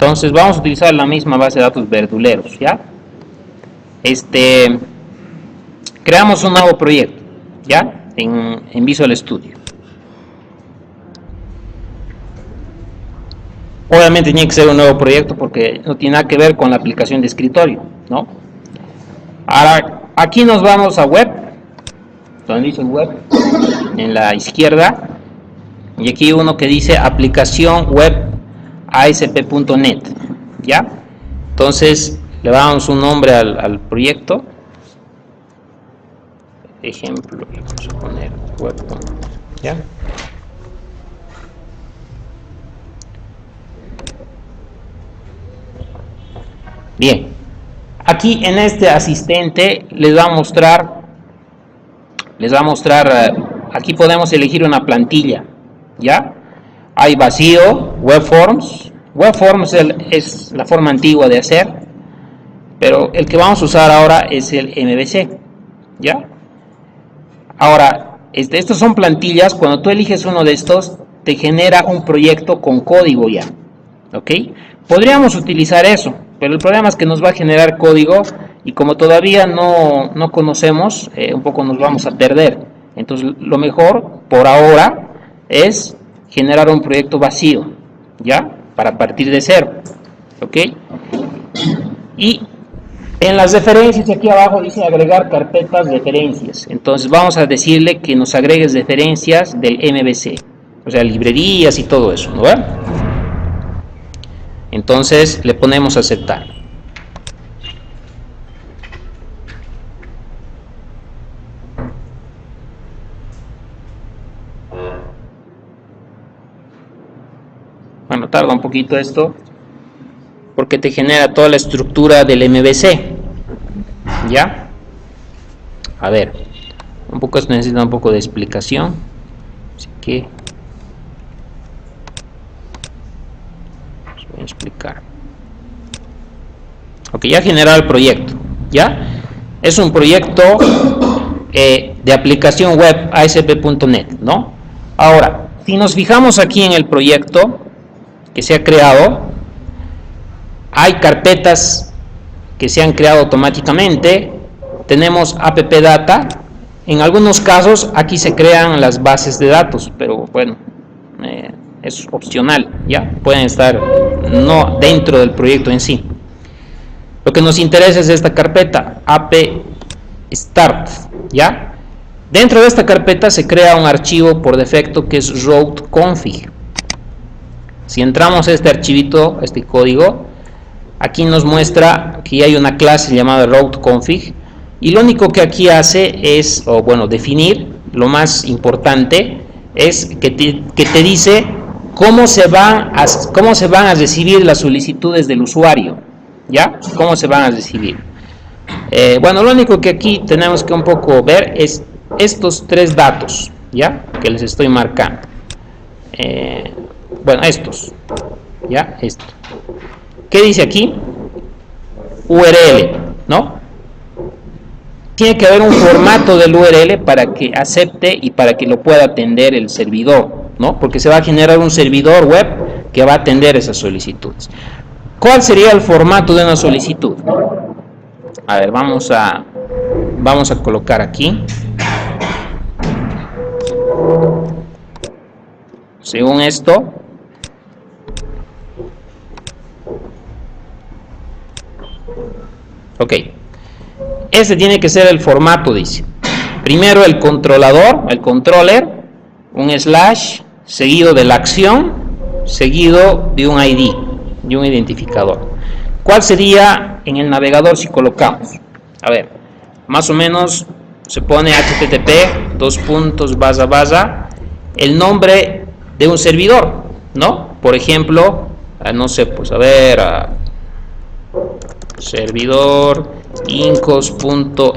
Entonces vamos a utilizar la misma base de datos verduleros, ¿ya? Creamos un nuevo proyecto, ¿ya? En Visual Studio. Obviamente tiene que ser un nuevo proyecto porque no tiene nada que ver con la aplicación de escritorio, ¿no? Ahora, aquí nos vamos a web, donde dice web, en la izquierda, y aquí uno que dice aplicación web ASP.NET, ¿ya? Entonces le damos un nombre al proyecto. Ejemplo, le vamos a poner web, ¿ya? Bien, aquí en este asistente les va a mostrar, aquí podemos elegir una plantilla, ¿ya? Hay vacío, webforms. Webforms es la forma antigua de hacer, pero el que vamos a usar ahora es el MVC, ¿ya? Ahora, estos son plantillas. Cuando tú eliges uno de estos, te genera un proyecto con código ya, ¿ok? Podríamos utilizar eso, pero el problema es que nos va a generar código y como todavía no conocemos, un poco nos vamos a perder. Entonces, lo mejor por ahora es generar un proyecto vacío, ¿ya? Para partir de cero, ¿ok? Y en las referencias, aquí abajo dice agregar carpetas referencias. Entonces vamos a decirle que nos agregues referencias del MVC, o sea, librerías y todo eso, ¿no? Entonces le ponemos a aceptar. Bueno, tarda un poquito esto porque te genera toda la estructura del MVC, ¿ya? A ver, un poco esto necesita un poco de explicación, así que os voy a explicar. Ok, ya generado el proyecto, ¿ya? Es un proyecto de aplicación web ASP.NET, ¿no? Ahora, si nos fijamos aquí en el proyecto que se ha creado, hay carpetas que se han creado automáticamente. Tenemos AppData. En algunos casos aquí se crean las bases de datos, pero bueno, es opcional, ¿ya? Pueden estar no dentro del proyecto en sí. Lo que nos interesa es esta carpeta, AppStart, ¿ya? Dentro de esta carpeta se crea un archivo por defecto que es routeconfig. Si entramos a este archivito, a este código, aquí nos muestra que hay una clase llamada routeconfig y lo único que aquí hace es, definir. Lo más importante es que te dice cómo se van a recibir las solicitudes del usuario, ¿ya? Cómo se van a recibir. Lo único que aquí tenemos que un poco ver es estos tres datos, ¿ya? Que les estoy marcando. Estos, ¿ya? Esto. ¿Qué dice aquí? URL, ¿no? Tiene que haber un formato del URL para que acepte y para que lo pueda atender el servidor, ¿no? Porque se va a generar un servidor web que va a atender esas solicitudes. ¿Cuál sería el formato de una solicitud? A ver, vamos a colocar aquí. Según esto, ok, ese tiene que ser el formato, dice. Primero el controlador, el controller, un slash, seguido de la acción, seguido de un ID, de un identificador. ¿Cuál sería en el navegador si colocamos? A ver, más o menos se pone http el nombre de un servidor, ¿no? Por ejemplo, no sé, pues a ver, servidor incos.edu.bo,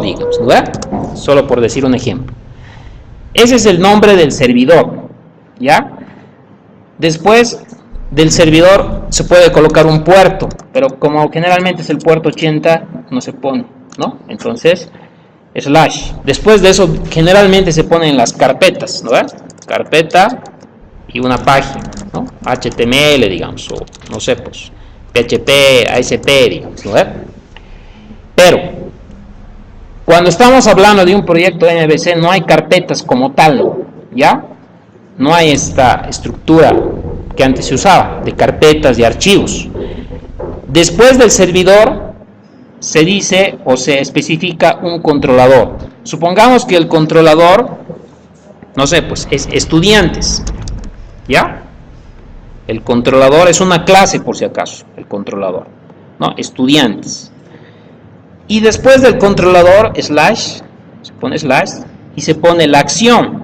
digamos, ¿no? Solo por decir un ejemplo. Ese es el nombre del servidor, ¿ya? Después del servidor se puede colocar un puerto, pero como generalmente es el puerto 80, no se pone, ¿no? Entonces, slash. Después de eso, generalmente se ponen las carpetas, ¿no? Carpeta y una página, ¿no? HTML, digamos, o no sé, pues PHP, ASP, digamos, ¿no? Pero cuando estamos hablando de un proyecto MVC no hay carpetas como tal, ¿ya? No hay esta estructura que antes se usaba, de carpetas, de archivos. Después del servidor se dice o se especifica un controlador. Supongamos que el controlador, no sé, pues es estudiantes, ¿ya? El controlador es una clase, por si acaso, el controlador, ¿no? Estudiantes. Y después del controlador, slash, se pone slash y se pone la acción.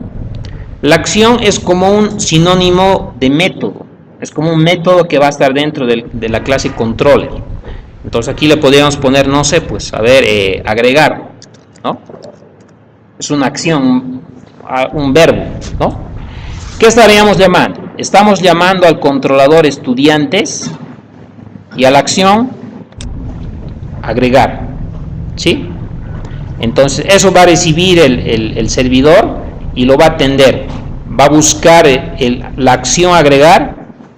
La acción es como un sinónimo de método, es como un método que va a estar dentro de la clase controller. Entonces aquí le podríamos poner, no sé, pues, a ver, agregar, ¿no? Es una acción, un verbo, ¿no? ¿Qué estaríamos llamando? Estamos llamando al controlador estudiantes y a la acción agregar, ¿sí? Entonces eso va a recibir el servidor y lo va a atender, va a buscar la acción agregar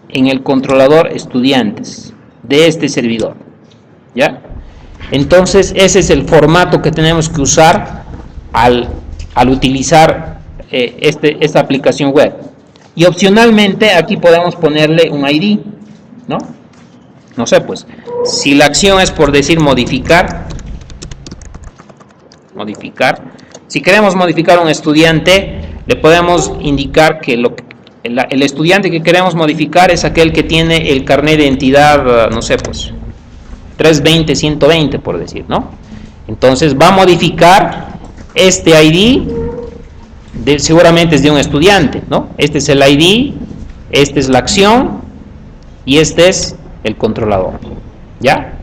en el controlador estudiantes de este servidor, ¿ya? Entonces ese es el formato que tenemos que usar al utilizar esta aplicación web. Y opcionalmente aquí podemos ponerle un ID, ¿no? No sé, pues, si la acción es por decir modificar, si queremos modificar un estudiante, le podemos indicar que el estudiante que queremos modificar es aquel que tiene el carnet de identidad, no sé, pues, 320-120, por decir, ¿no? Entonces va a modificar este ID, seguramente es de un estudiante, ¿no? Este es el ID, esta es la acción y este es el controlador, ¿ya?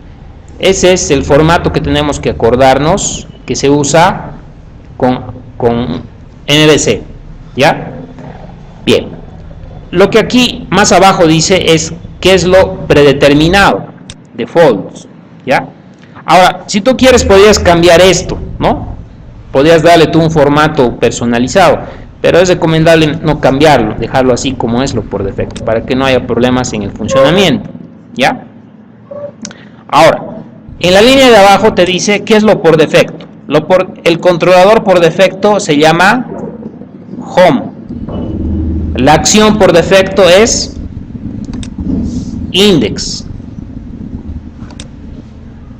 Ese es el formato que tenemos que acordarnos que se usa con MVC, ¿ya? Bien, lo que aquí más abajo dice es qué es lo predeterminado, defaults, ¿ya? Ahora, si tú quieres podrías cambiar esto, ¿no? Podrías darle tú un formato personalizado, pero es recomendable no cambiarlo, dejarlo así como es lo por defecto, para que no haya problemas en el funcionamiento, ¿ya? Ahora, en la línea de abajo te dice qué es lo por defecto. El controlador por defecto se llama home. La acción por defecto es index.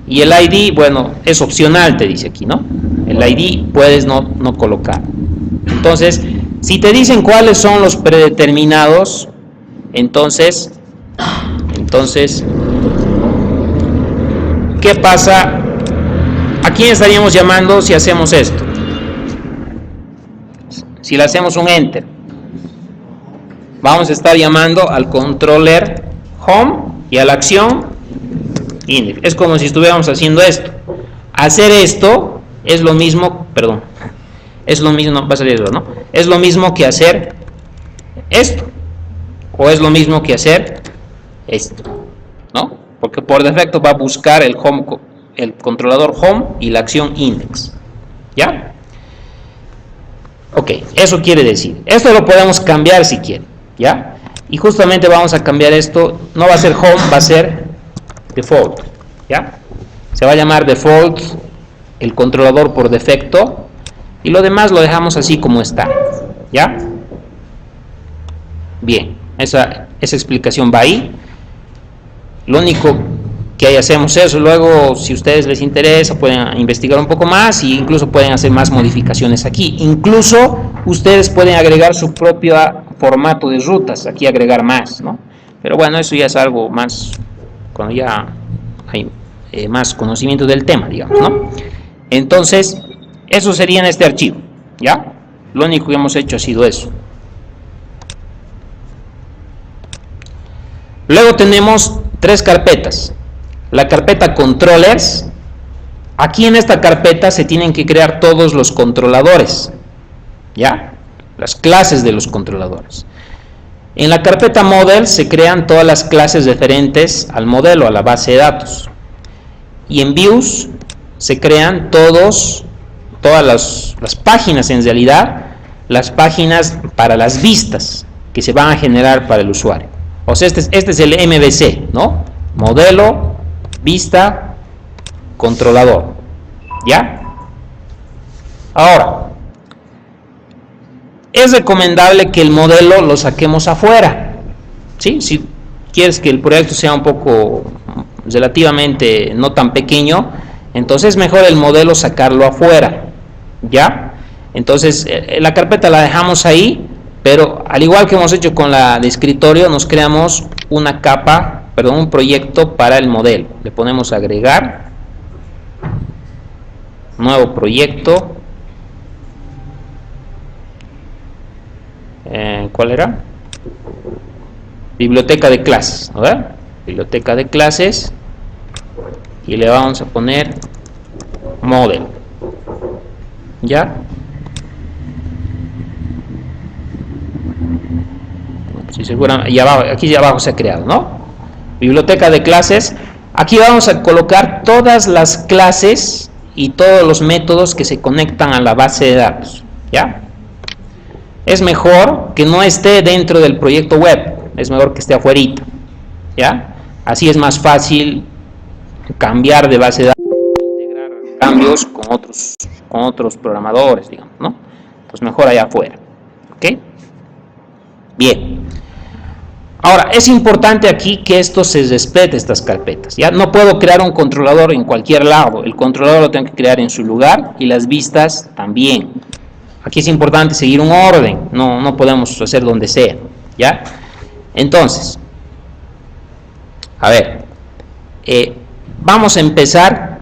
Y el ID, bueno, es opcional, te dice aquí, ¿no? El ID puedes no colocar. Entonces, si te dicen cuáles son los predeterminados, entonces, ¿qué pasa? ¿A quién estaríamos llamando si hacemos esto? Si le hacemos un enter, vamos a estar llamando al controller home y a la acción index. Es como si estuviéramos haciendo esto. Hacer esto es lo mismo, perdón, es lo mismo, va a salir eso, ¿no? Es lo mismo que hacer esto, o es lo mismo que hacer esto, ¿no? Porque por defecto va a buscar el home, el controlador home y la acción index, ¿ya? Ok, eso quiere decir, esto lo podemos cambiar si quieren, ¿ya? Y justamente vamos a cambiar esto, no va a ser home, va a ser default, ¿ya? Se va a llamar default el controlador por defecto y lo demás lo dejamos así como está, ¿ya? Bien, esa explicación va ahí. Lo único que ahí hacemos eso, luego si a ustedes les interesa pueden investigar un poco más e incluso pueden hacer más modificaciones aquí. Incluso ustedes pueden agregar su propio formato de rutas, aquí agregar más, ¿no? Pero bueno, eso ya es algo más cuando ya hay más conocimiento del tema, digamos, ¿no? Entonces, eso sería en este archivo, ¿ya? Lo único que hemos hecho ha sido eso. Luego tenemos tres carpetas. La carpeta controllers. Aquí en esta carpeta se tienen que crear todos los controladores, ¿ya? Las clases de los controladores. En la carpeta model se crean todas las clases referentes al modelo, a la base de datos. Y en views se crean todas las páginas, en realidad, las páginas para las vistas que se van a generar para el usuario, O sea, este es el MVC, ¿no? Modelo, vista, controlador. ¿Ya? Ahora, es recomendable que el modelo lo saquemos afuera. ¿Sí? Si quieres que el proyecto sea un poco relativamente no tan pequeño, entonces es mejor el modelo sacarlo afuera. ¿Ya? Entonces, la carpeta la dejamos ahí, pero al igual que hemos hecho con la de escritorio, nos creamos una capa, perdón, un proyecto para el modelo. Le ponemos agregar, nuevo proyecto. ¿Cuál era? Biblioteca de clases, ¿verdad? Biblioteca de clases, y le vamos a poner model. ¿Ya? Sí, seguramente, aquí ya abajo se ha creado, ¿no? Biblioteca de clases. Aquí vamos a colocar todas las clases y todos los métodos que se conectan a la base de datos. ¿Ya? Es mejor que no esté dentro del proyecto web, es mejor que esté afuerita. ¿Ya? Así es más fácil cambiar de base de datos, integrar cambios con otros programadores, digamos, ¿no? Pues mejor allá afuera. ¿Ok? Bien. Ahora, es importante aquí que esto se respete, estas carpetas. ¿Ya? No puedo crear un controlador en cualquier lado. El controlador lo tengo que crear en su lugar y las vistas también. Aquí es importante seguir un orden. No podemos hacer donde sea. ¿Ya? Entonces, a ver. Vamos a empezar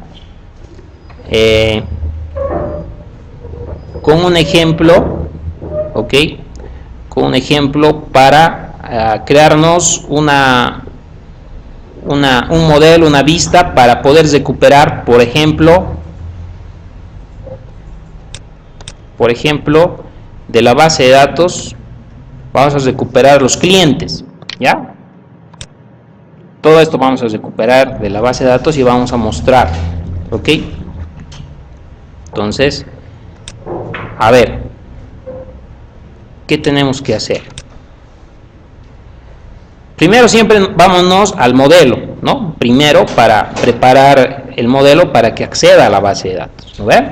con un ejemplo. ¿Ok? Con un ejemplo para crearnos un modelo, una vista para poder recuperar, por ejemplo, de la base de datos, vamos a recuperar los clientes, ¿ya? Todo esto vamos a recuperar de la base de datos y vamos a mostrar, ¿ok? Entonces, a ver, ¿qué tenemos que hacer? Primero siempre vámonos al modelo, ¿no? Primero para preparar el modelo para que acceda a la base de datos, ¿no ven?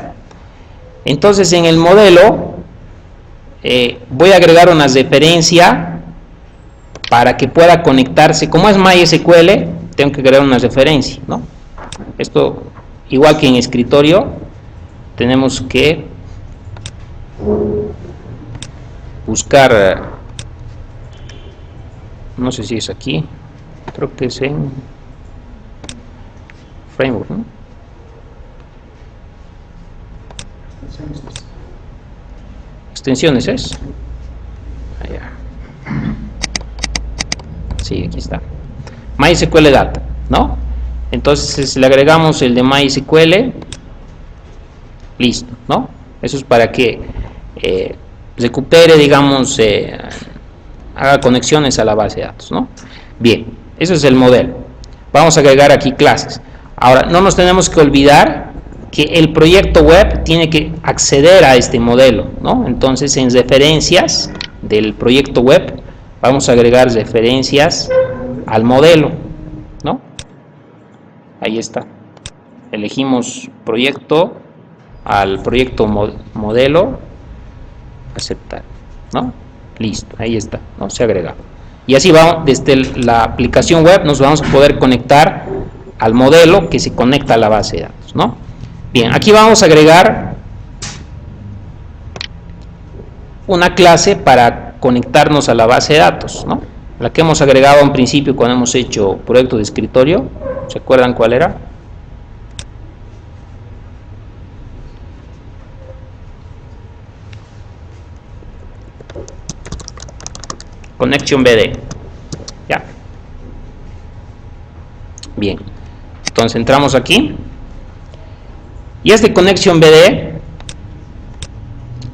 Entonces en el modelo voy a agregar una referencia para que pueda conectarse. Como es MySQL, tengo que agregar una referencia, ¿no? Esto, igual que en escritorio, tenemos que buscar, no sé si es aquí, creo que es en framework, ¿no? Extensiones es. Allá. Sí, aquí está. MySQL Data, ¿no? Entonces le agregamos el de MySQL, listo, ¿no? Eso es para que recupere, digamos, haga conexiones a la base de datos, ¿no? Bien, eso es el modelo. Vamos a agregar aquí clases. Ahora, no nos tenemos que olvidar que el proyecto web tiene que acceder a este modelo, ¿no? Entonces, en referencias del proyecto web, vamos a agregar referencias al modelo, ¿no? Ahí está. Elegimos proyecto, al proyecto modelo, aceptar, ¿no? Listo, ahí está, ¿no? Se agrega. Y así vamos, desde la aplicación web nos vamos a poder conectar al modelo que se conecta a la base de datos, ¿no? Bien, aquí vamos a agregar una clase para conectarnos a la base de datos, ¿no? La que hemos agregado en principio cuando hemos hecho proyecto de escritorio. ¿Se acuerdan cuál era? Connection BD. Ya. Bien. Entonces entramos aquí. Y este Connection BD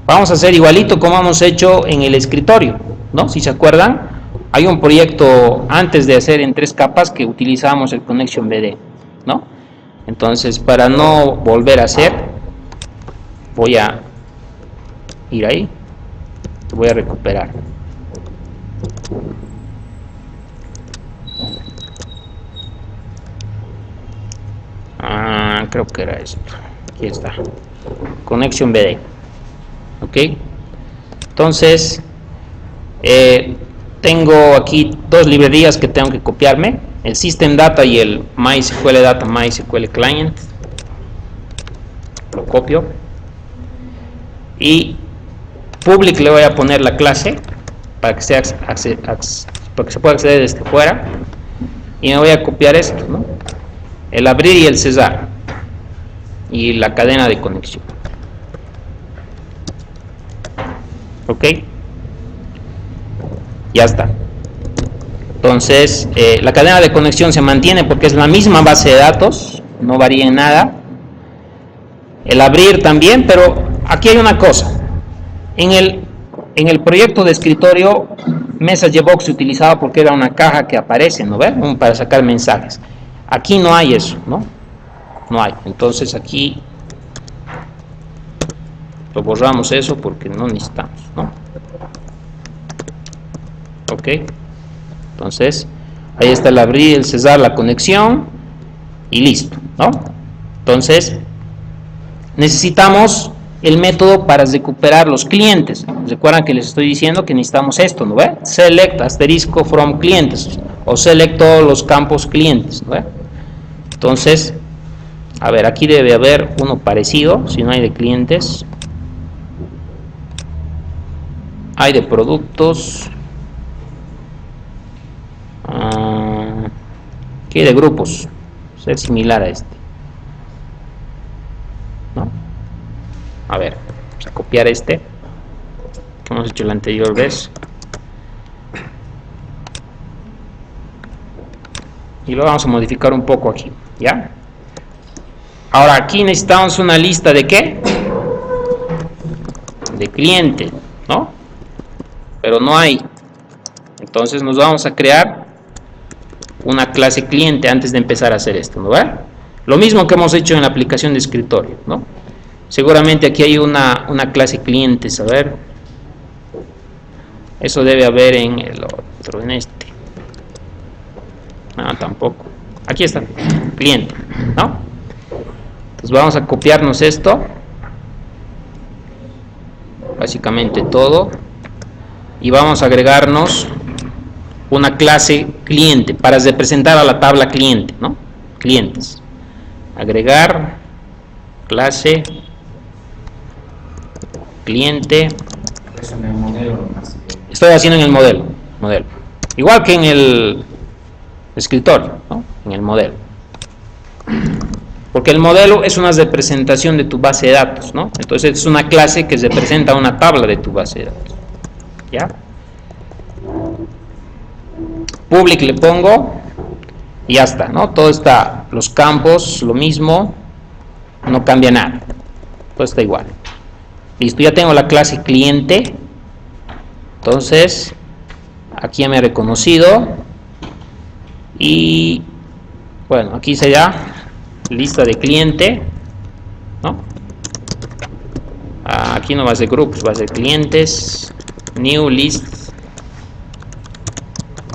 vamos a hacer igualito como hemos hecho en el escritorio, ¿no? Si se acuerdan, hay un proyecto antes de hacer en 3 capas que utilizamos el Connection BD, ¿no? Entonces, para no volver a hacer, voy a ir ahí, voy a recuperar. creo que era esto. Aquí está. Connection BD. Ok. Entonces, tengo aquí dos librerías que tengo que copiarme. El System Data y el MySQL Data, MySQL Client. Lo copio. Y public le voy a poner la clase para que, para que se pueda acceder desde fuera. Y me voy a copiar esto, ¿no? El abrir y el cesar. Y la cadena de conexión. Ok. Ya está. Entonces, la cadena de conexión se mantiene porque es la misma base de datos. No varía en nada. El abrir también, pero aquí hay una cosa. En el proyecto de escritorio, MessageBox se utilizaba porque era una caja que aparece, ¿no ven? Para sacar mensajes. Aquí no hay eso, ¿no? No hay. Entonces aquí lo borramos eso porque no necesitamos, ¿no? Ok. Entonces, ahí está el abrir, el cesar, la conexión y listo, ¿no? Entonces, necesitamos el método para recuperar los clientes. Recuerdan que les estoy diciendo que necesitamos esto, ¿no ve? Select asterisco from clientes o select todos los campos clientes, ¿no ve? Entonces, a ver, aquí debe haber uno parecido, si no hay de clientes. Hay de productos. Aquí hay de grupos. Ser similar a este, ¿no? A ver, vamos a copiar este que hemos hecho la anterior vez y lo vamos a modificar un poco aquí, ¿ya? Ahora aquí necesitamos una lista de ¿qué? De cliente, ¿no? Pero no hay. Entonces nos vamos a crear una clase cliente antes de empezar a hacer esto, ¿no? ¿Ve? Lo mismo que hemos hecho en la aplicación de escritorio, ¿no? Seguramente aquí hay una clase clientes, a ver. Eso debe haber en el otro, en este. No, tampoco. Aquí está, cliente, ¿no? Entonces vamos a copiarnos esto. Básicamente todo. Y vamos a agregarnos una clase cliente para representar a la tabla cliente, ¿no? Clientes. Agregar clase cliente. Eso en el modelo nomás. Estoy haciendo en el modelo. Igual que en el escritorio, ¿no? En el modelo. Porque el modelo es una representación de tu base de datos, ¿no? Entonces es una clase que representa una tabla de tu base de datos. ¿Ya? Public le pongo y ya está, ¿no? Todo está, los campos, lo mismo, no cambia nada. Todo está igual. Listo, ya tengo la clase cliente. Entonces, aquí ya me ha reconocido. Y, bueno, aquí sería lista de cliente, ¿no? Aquí no va a ser grupos, va a ser clientes. New list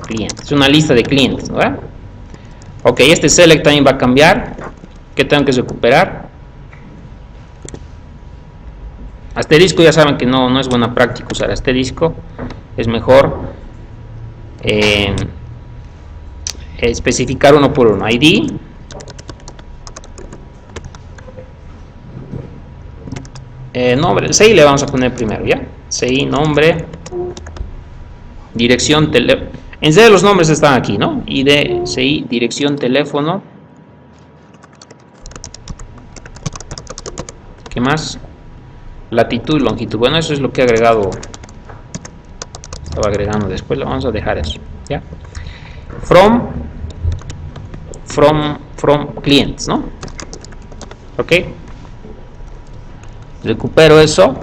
clientes. Es una lista de clientes, ¿no? Ok, este select también va a cambiar. ¿Qué tengo que recuperar? Asterisco, ya saben que no es buena práctica usar asterisco. Es mejor especificar uno por uno. ID. Nombre, CI le vamos a poner primero, ¿ya? CI, nombre, dirección, teléfono. En serio los nombres están aquí, ¿no? ID, CI, dirección, teléfono. ¿Qué más? Latitud y longitud. Bueno, eso es lo que he agregado. Estaba agregando después, lo vamos a dejar eso, ¿ya? From clients, ¿no? Ok. Recupero eso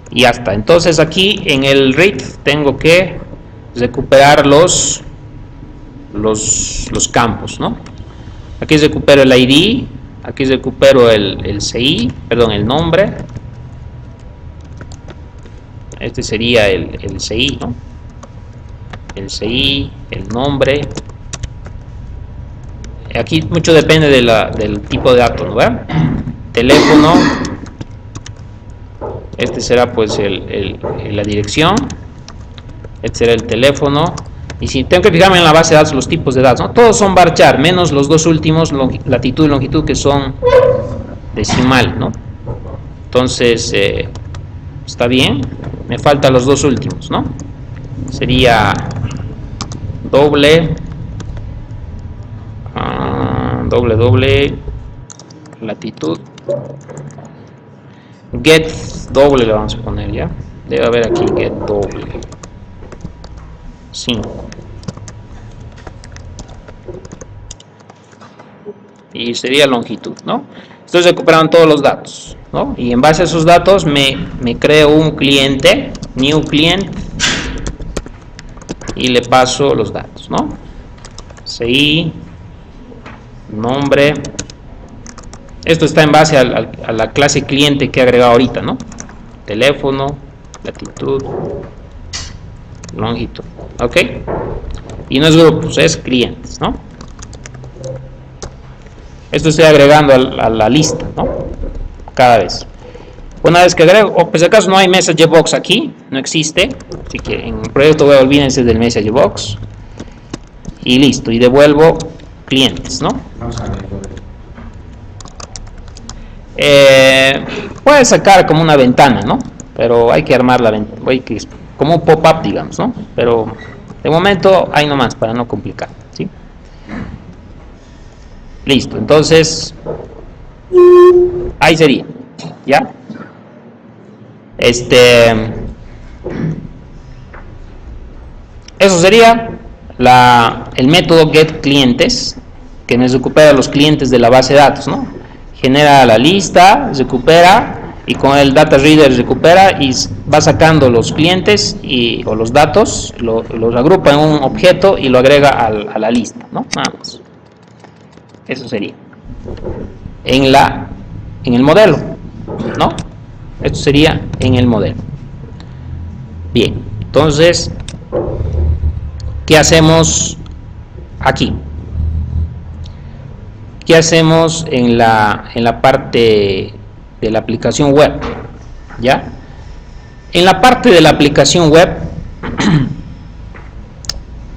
y ya está. Entonces aquí en el read tengo que recuperar los campos, ¿no? Aquí recupero el ID, aquí recupero el CI, perdón, el nombre. Este sería el CI, ¿no? El CI, el nombre, Aquí mucho depende del tipo de datos, ¿no? Teléfono, este será pues la dirección, este será el teléfono, y si tengo que fijarme en la base de datos los tipos de datos, ¿no? Todos son varchar, menos los dos últimos, latitud y longitud, que son decimal, ¿no? Entonces, está bien, me faltan los dos últimos, ¿no? Sería doble, latitud, get doble le vamos a poner, ya, debe haber aquí get doble 5, y sería longitud, ¿no? Estos recuperan todos los datos, ¿no? Y en base a esos datos me creo un cliente, new client, y le paso los datos, ¿no? CI, nombre. Esto está en base a la clase cliente que he agregado ahorita, ¿no? Teléfono, latitud, longitud, ¿ok? Y no es grupos, es clientes, ¿no? Esto estoy agregando a la lista, ¿no? Cada vez. Una vez que agrego, o pues acaso no hay message box aquí, no existe, así que en el proyecto web olvídense del message box. Y listo, y devuelvo clientes, ¿no? Vamos a ver. Puede sacar como una ventana, ¿no? Pero hay que armar la ventana, como un pop-up, digamos, ¿no? Pero de momento ahí nomás, para no complicar, ¿sí? Listo, entonces ahí sería, ¿ya? Eso sería el método getClientes, que me recupera los clientes de la base de datos, ¿no? Genera la lista, recupera, y con el data reader recupera y va sacando los clientes o los datos, los agrupa en un objeto y lo agrega a la lista, ¿no? Nada más. Eso sería en el modelo, ¿no? Esto sería en el modelo. Bien, entonces, ¿qué hacemos aquí? ¿Qué hacemos en la parte de la aplicación web? ¿Ya? En la parte de la aplicación web,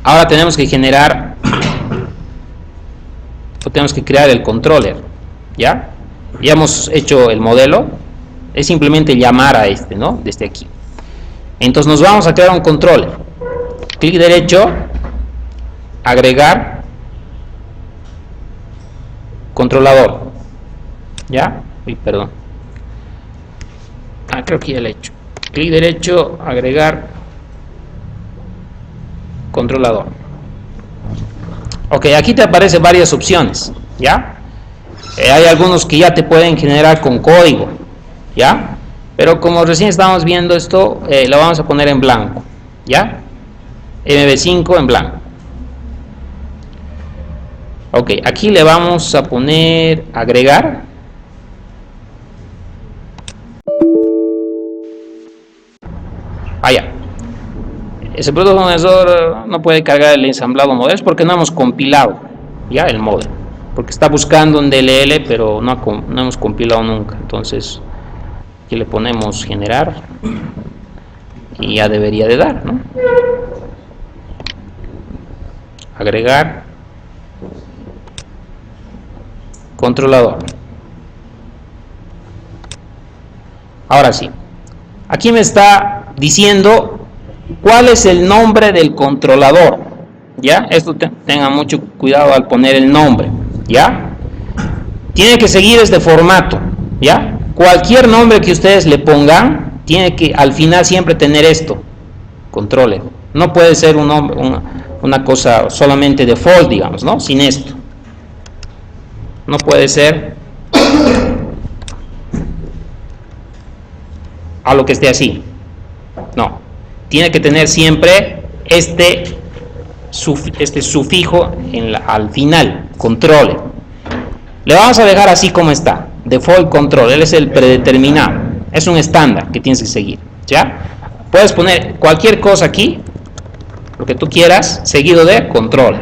ahora tenemos que generar, o tenemos que crear el controller, ¿ya? Ya hemos hecho el modelo, es simplemente llamar a ¿no? Desde aquí. Entonces nos vamos a crear un controller. Clic derecho, agregar controlador, ¿ya? Uy, perdón. Creo que ya lo he hecho. Clic derecho, agregar controlador. Ok, aquí te aparecen varias opciones, ¿ya? Hay algunos que ya te pueden generar con código, ¿ya? Pero como recién estamos viendo esto, lo vamos a poner en blanco, ¿ya? MB5 en blanco. Ok, aquí le vamos a poner agregar. Ya. Ese producto condensador no puede cargar el ensamblado modelos porque no hemos compilado ya el modelo, porque está buscando un DLL, pero no hemos compilado nunca. Entonces aquí le ponemos generar y ya debería de dar, ¿no? Agregar controlador. Ahora sí, aquí me está diciendo cuál es el nombre del controlador, ¿ya? Esto tengan mucho cuidado al poner el nombre, ¿ya? Tiene que seguir este formato, ¿ya? Cualquier nombre que ustedes le pongan, tiene que al final siempre tener esto, controller. No puede ser un nombre, una cosa solamente default, digamos, ¿no? Sin esto. No puede ser a lo que esté así. No. Tiene que tener siempre este sufijo al final, controller. Le vamos a dejar así como está, default control, él es el predeterminado, es un estándar que tienes que seguir, ¿ya? Puedes poner cualquier cosa aquí, lo que tú quieras, seguido de control,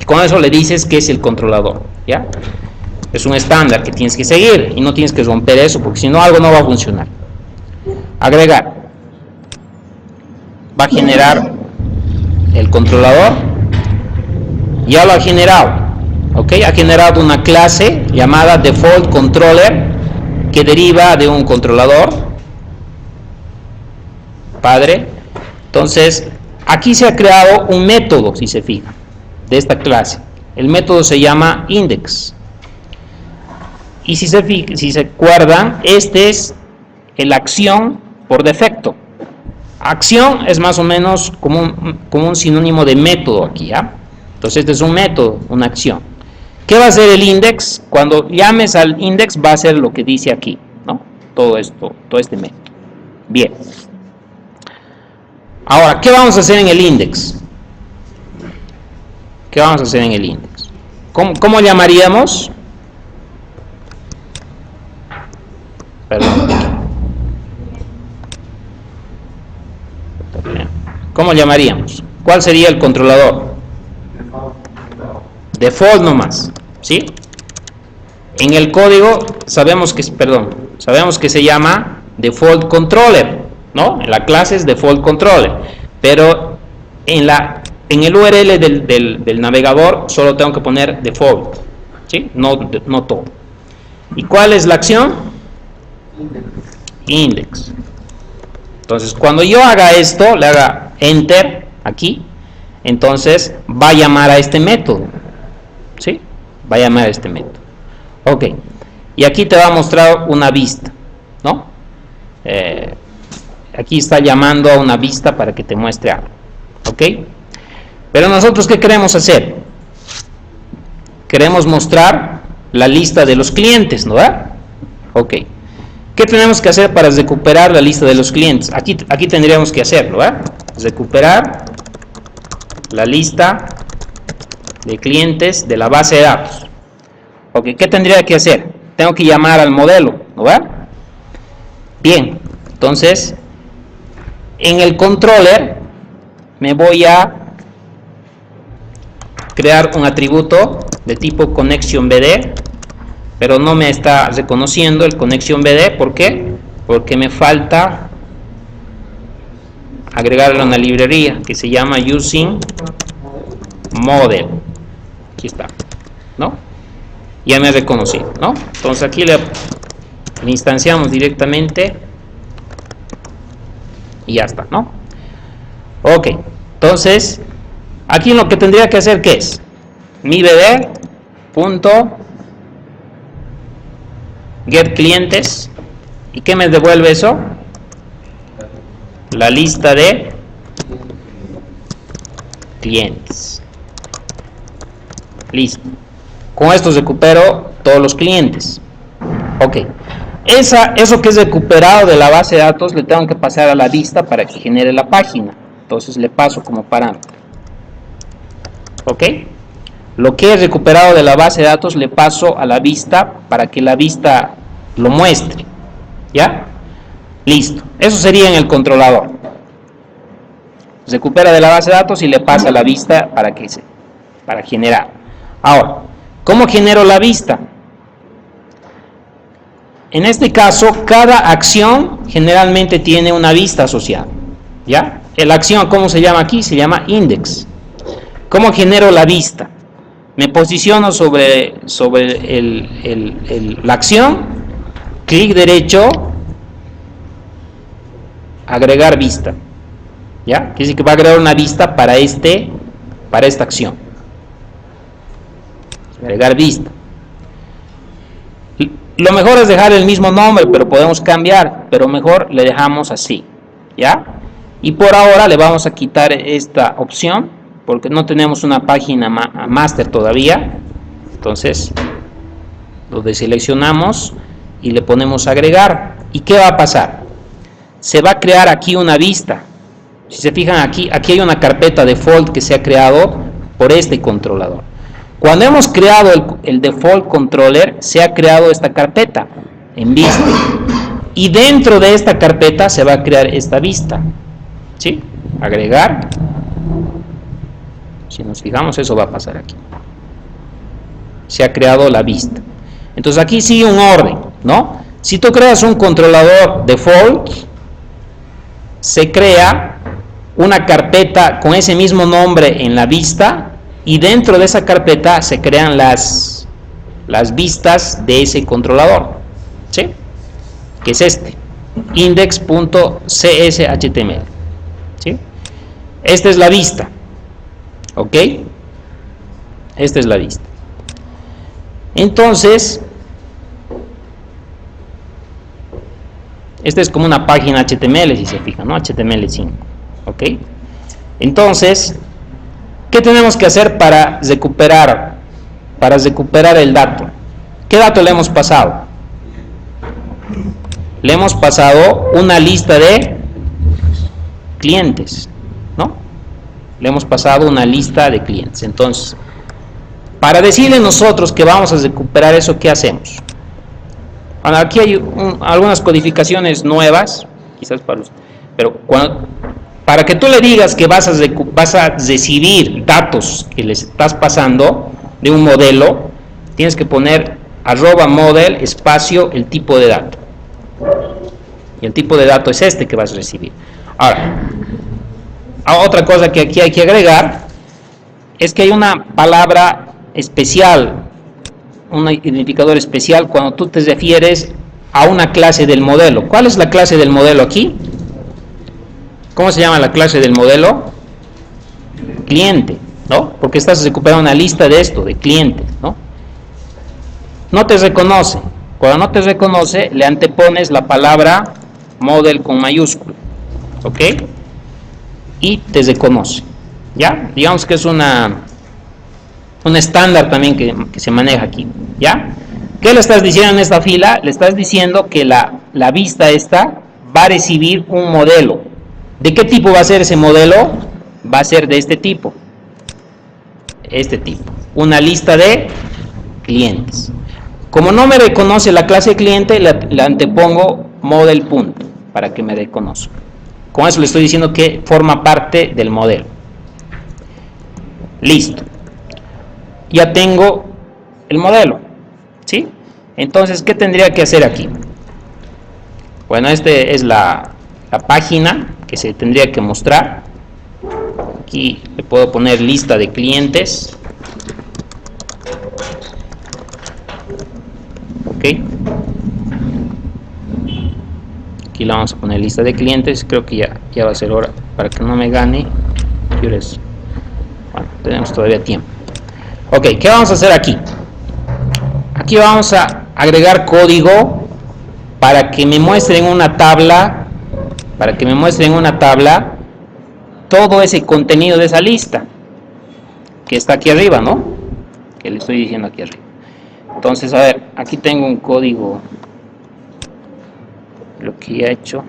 Y con eso le dices que es el controlador, ¿ya? Es un estándar que tienes que seguir y no tienes que romper eso, porque si no, algo no va a funcionar. Agregar. Va a generar el controlador. Ya lo ha generado, ¿ok? Ha generado una clase llamada default controller que deriva de un controlador padre. Entonces, aquí se ha creado un método, si se fijan, de esta clase. El método se llama index. Y si se acuerdan, este es la acción por defecto. Acción es más o menos como un sinónimo de método aquí, ¿ya? Entonces este es un método, una acción. ¿Qué va a hacer el index? Cuando llames al index va a hacer lo que dice aquí, ¿no? Todo esto, todo este método. Bien. Ahora, ¿qué vamos a hacer en el index? ¿Qué vamos a hacer en el index? ¿Cómo llamaríamos? Perdón. ¿Cómo llamaríamos? ¿Cuál sería el controlador? Default nomás, ¿sí? En el código sabemos que se llama default controller, ¿no? En la clase es default controller, pero en el URL del navegador solo tengo que poner default, ¿sí? No todo. ¿Y cuál es la acción? Index. Entonces, cuando yo haga esto, le haga enter aquí, entonces va a llamar a este método, ¿sí? Va a llamar a este método. Ok. Y aquí te va a mostrar una vista, ¿no? Aquí está llamando a una vista para que te muestre algo, ¿ok? Pero nosotros, ¿qué queremos hacer? Queremos mostrar la lista de los clientes, ¿no? Ok. ¿Qué tenemos que hacer para recuperar la lista de los clientes? Aquí tendríamos que hacerlo, recuperar la lista de clientes de la base de datos. Ok, ¿qué tendría que hacer? Tengo que llamar al modelo, ¿no? Bien, entonces, en el controller me voy a crear un atributo de tipo ConnectionBD, pero no me está reconociendo el ConnectionBD. ¿Por qué? Porque me falta agregarle una librería que se llama using model. Aquí está, ¿no? Ya me ha reconocido, ¿no? Entonces aquí le instanciamos directamente y ya está, ¿no? Ok, entonces aquí lo que tendría que hacer, ¿qué es? Mi bd punto get clientes. ¿Y qué me devuelve eso? La lista de clientes. Listo. Con esto recupero todos los clientes. Ok. Eso que es recuperado de la base de datos le tengo que pasar a la vista para que genere la página. Entonces le paso como parámetro. Ok. Lo que es recuperado de la base de datos le paso a la vista para que la vista lo muestre. ¿Ya? Listo. Eso sería en el controlador. Recupera de la base de datos y le pasa a la vista para generar. Ahora, ¿cómo genero la vista? En este caso, cada acción generalmente tiene una vista asociada. ¿Ya? La acción, ¿cómo se llama aquí? Se llama index. ¿Cómo genero la vista? Me posiciono sobre la acción, clic derecho, agregar vista. ¿Ya? Quiere decir que va a agregar una vista para esta acción. Agregar vista. Lo mejor es dejar el mismo nombre, pero podemos cambiar, pero mejor le dejamos así. ¿Ya? Y por ahora le vamos a quitar esta opción, porque no tenemos una página master todavía. Entonces lo deseleccionamos y le ponemos agregar. ¿Y qué va a pasar? Se va a crear aquí una vista. Si se fijan aquí hay una carpeta default que se ha creado por este controlador. Cuando hemos creado el default controller, se ha creado esta carpeta en vista. Y dentro de esta carpeta se va a crear esta vista. ¿Sí? Agregar. Si nos fijamos, eso va a pasar aquí. Se ha creado la vista. Entonces aquí sigue un orden, ¿no? Si tú creas un controlador default, se crea una carpeta con ese mismo nombre en la vista, y dentro de esa carpeta se crean las vistas de ese controlador, ¿sí? Que es este, index.cshtml, ¿sí? Esta es la vista, ¿ok? Esta es la vista. Entonces, esta es como una página HTML, si se fijan, ¿no? HTML5, ¿ok? Entonces, ¿qué tenemos que hacer para recuperar el dato? ¿Qué dato le hemos pasado? Le hemos pasado una lista de clientes, ¿no? Le hemos pasado una lista de clientes. Entonces, para decirle nosotros que vamos a recuperar eso, ¿qué hacemos? Bueno, aquí hay algunas codificaciones nuevas, quizás para usted, pero para que tú le digas que vas a recibir datos que les estás pasando de un modelo, tienes que poner @model espacio el tipo de dato. Y el tipo de dato es este que vas a recibir. Ahora, otra cosa que aquí hay que agregar es que hay una palabra especial, un identificador especial cuando tú te refieres a una clase del modelo. ¿Cuál es la clase del modelo aquí? ¿Cómo se llama la clase del modelo? Cliente, ¿no? Porque estás recuperando una lista de esto, de clientes, ¿no? No te reconoce. Cuando no te reconoce, le antepones la palabra model con mayúscula, ¿ok? Y te reconoce, ¿ya? Digamos que es un estándar también que se maneja aquí, ¿ya? ¿Qué le estás diciendo en esta fila? Le estás diciendo que la vista esta va a recibir un modelo. ¿De qué tipo va a ser ese modelo? Va a ser de este tipo. Este tipo. Una lista de clientes. Como no me reconoce la clase cliente, le antepongo model punto para que me reconozca. Con eso le estoy diciendo que forma parte del modelo. Listo. Ya tengo el modelo, ¿sí? Entonces, ¿qué tendría que hacer aquí? Bueno, esta es la página que se tendría que mostrar. Aquí le puedo poner lista de clientes. Ok. Aquí le vamos a poner lista de clientes. Creo que ya va a ser hora para que no me gane. Bueno, tenemos todavía tiempo. Ok, ¿qué vamos a hacer aquí? Aquí vamos a agregar código para que me muestren una tabla, todo ese contenido de esa lista que está aquí arriba, ¿no? Que le estoy diciendo aquí arriba. Entonces, a ver, aquí tengo un código, lo que he hecho.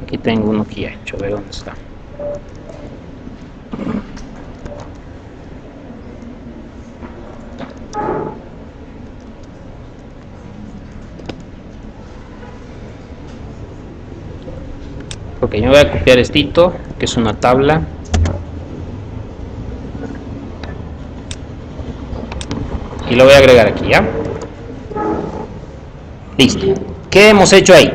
Aquí tengo uno que ya he hecho, a ver dónde está. Ok, yo voy a copiar esto, que es una tabla. Y lo voy a agregar aquí, ¿ya? Listo. ¿Qué hemos hecho ahí?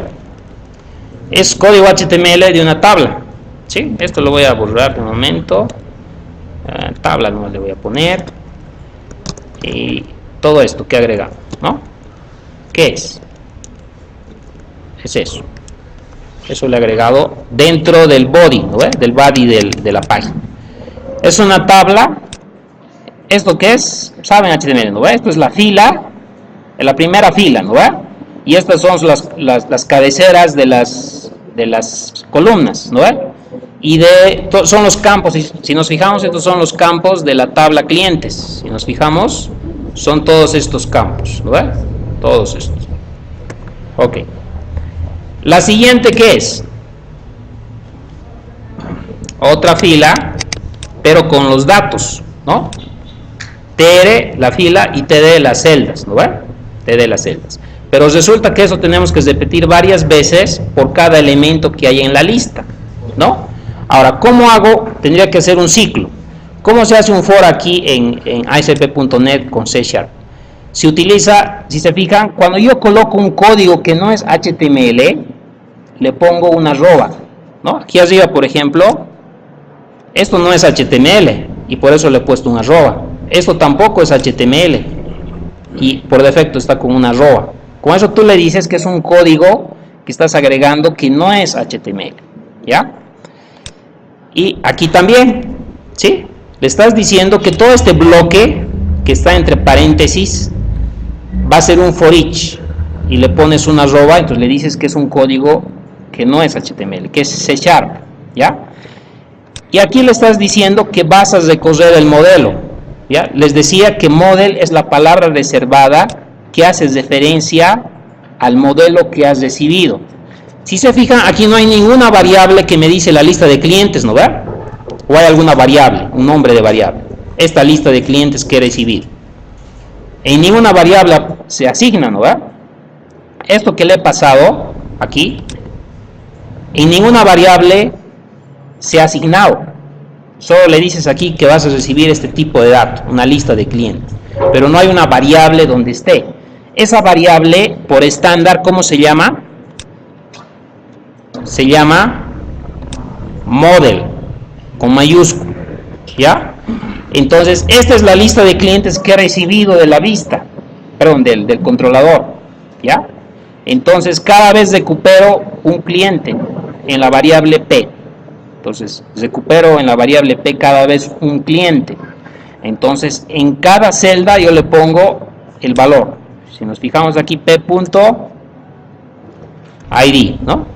Es código HTML de una tabla, ¿sí? Esto lo voy a borrar de momento. Tabla no le voy a poner. Y todo esto que he agregado, ¿no? ¿Qué es? Es eso. Eso le he agregado dentro del body, ¿no ve? Del body de la página. Es una tabla. ¿Esto qué es? Saben HTML, ¿no ve? Esto es la fila, la primera fila, ¿no ve? Y estas son las cabeceras de las columnas, ¿no ve? Y son los campos. Si nos fijamos, estos son los campos de la tabla clientes. Si nos fijamos, son todos estos campos, ¿no ve? Todos estos. Ok. La siguiente, ¿qué es? Otra fila, pero con los datos, ¿no? TR, la fila, y TD, las celdas, ¿no ve? TD, las celdas. Pero resulta que eso tenemos que repetir varias veces por cada elemento que hay en la lista, ¿no? Ahora, ¿cómo hago? Tendría que hacer un ciclo. ¿Cómo se hace un for aquí en ASP.NET con C#? Se utiliza, si se fijan, cuando yo coloco un código que no es HTML, le pongo una arroba, ¿no? Aquí arriba, por ejemplo, esto no es HTML y por eso le he puesto una arroba. Esto tampoco es HTML y por defecto está con una arroba. Con eso tú le dices que es un código que estás agregando que no es HTML, ¿ya? Y aquí también, ¿sí? Le estás diciendo que todo este bloque que está entre paréntesis va a ser un for each y le pones una arroba, entonces le dices que es un código que no es HTML, que es C#, ¿ya? Y aquí le estás diciendo que vas a recorrer el modelo, ¿ya? Les decía que model es la palabra reservada que hace referencia al modelo que has recibido. Si se fijan, aquí no hay ninguna variable que me dice la lista de clientes, ¿no ve? O hay alguna variable, un nombre de variable. Esta lista de clientes que he recibido. En ninguna variable se asigna, ¿no ve? Esto que le he pasado aquí, en ninguna variable se ha asignado. Solo le dices aquí que vas a recibir este tipo de datos, una lista de clientes. Pero no hay una variable donde esté. Esa variable, por estándar, ¿cómo se llama? Se llama model, con mayúscula, ¿ya? Entonces, esta es la lista de clientes que he recibido de la vista, perdón, del controlador, ¿ya? Entonces, cada vez recupero un cliente en la variable P. Entonces, recupero en la variable P cada vez un cliente. Entonces, en cada celda yo le pongo el valor. Si nos fijamos aquí, P.id, ¿no?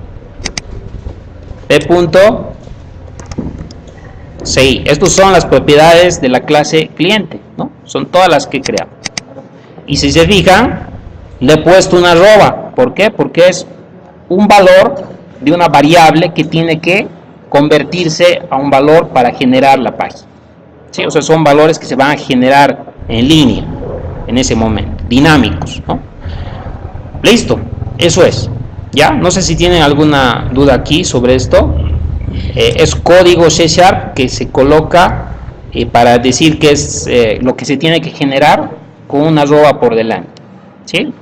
P.ci. Estas son las propiedades de la clase cliente, ¿no? Son todas las que creamos. Y si se fijan, le he puesto una arroba. ¿Por qué? Porque es un valor de una variable que tiene que convertirse a un valor para generar la página. ¿Sí? O sea, son valores que se van a generar en línea en ese momento, dinámicos, ¿no? Listo, eso es. ¿Ya? No sé si tienen alguna duda aquí sobre esto. Es código C# que se coloca para decir que es lo que se tiene que generar con una arroba por delante. ¿Sí?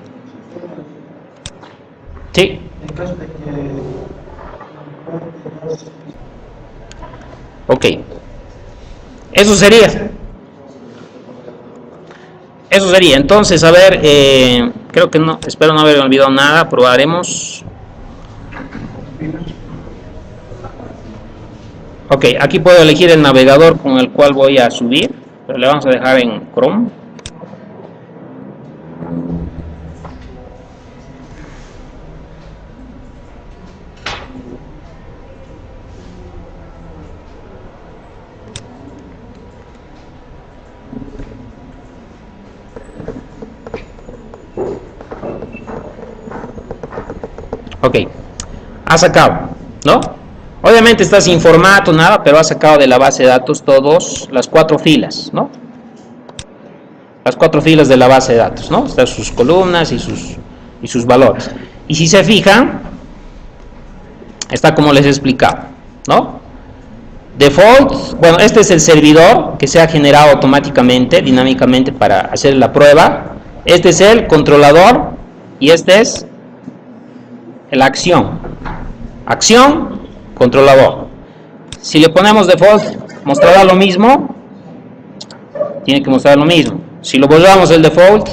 Sí. En caso de que... Ok. Eso sería. Eso sería. Entonces, a ver, creo que no, espero no haber olvidado nada. Probaremos. Ok, aquí puedo elegir el navegador con el cual voy a subir, pero le vamos a dejar en Chrome. Ok, ha sacado, ¿no? Obviamente está sin formato, nada, pero ha sacado de la base de datos todas las 4 filas, ¿no? Las 4 filas de la base de datos, ¿no? Están sus columnas y sus valores. Y si se fijan, está como les he explicado, ¿no? Default, bueno, este es el servidor que se ha generado automáticamente, dinámicamente para hacer la prueba. Este es el controlador y este es la acción. Acción, controlador. Si le ponemos default, mostrará lo mismo. Tiene que mostrar lo mismo. Si lo borramos el default,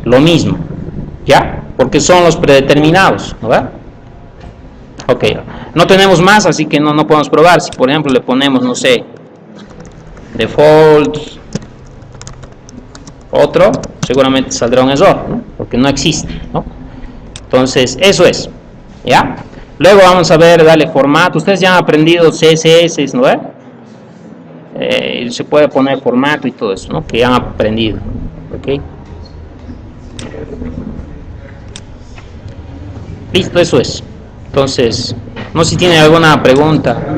lo mismo. ¿Ya? Porque son los predeterminados, ¿no? ¿Verdad? Ok. No tenemos más, así que no podemos probar. Si por ejemplo le ponemos, no sé, default otro, seguramente saldrá un error, ¿no? Porque no existe, ¿no? Entonces, eso es, ¿ya? Luego vamos a ver, dale formato. Ustedes ya han aprendido CSS, ¿no? Se puede poner formato y todo eso, ¿no? Que ya han aprendido, ¿ok? Listo, eso es. Entonces, no sé si tienen alguna pregunta.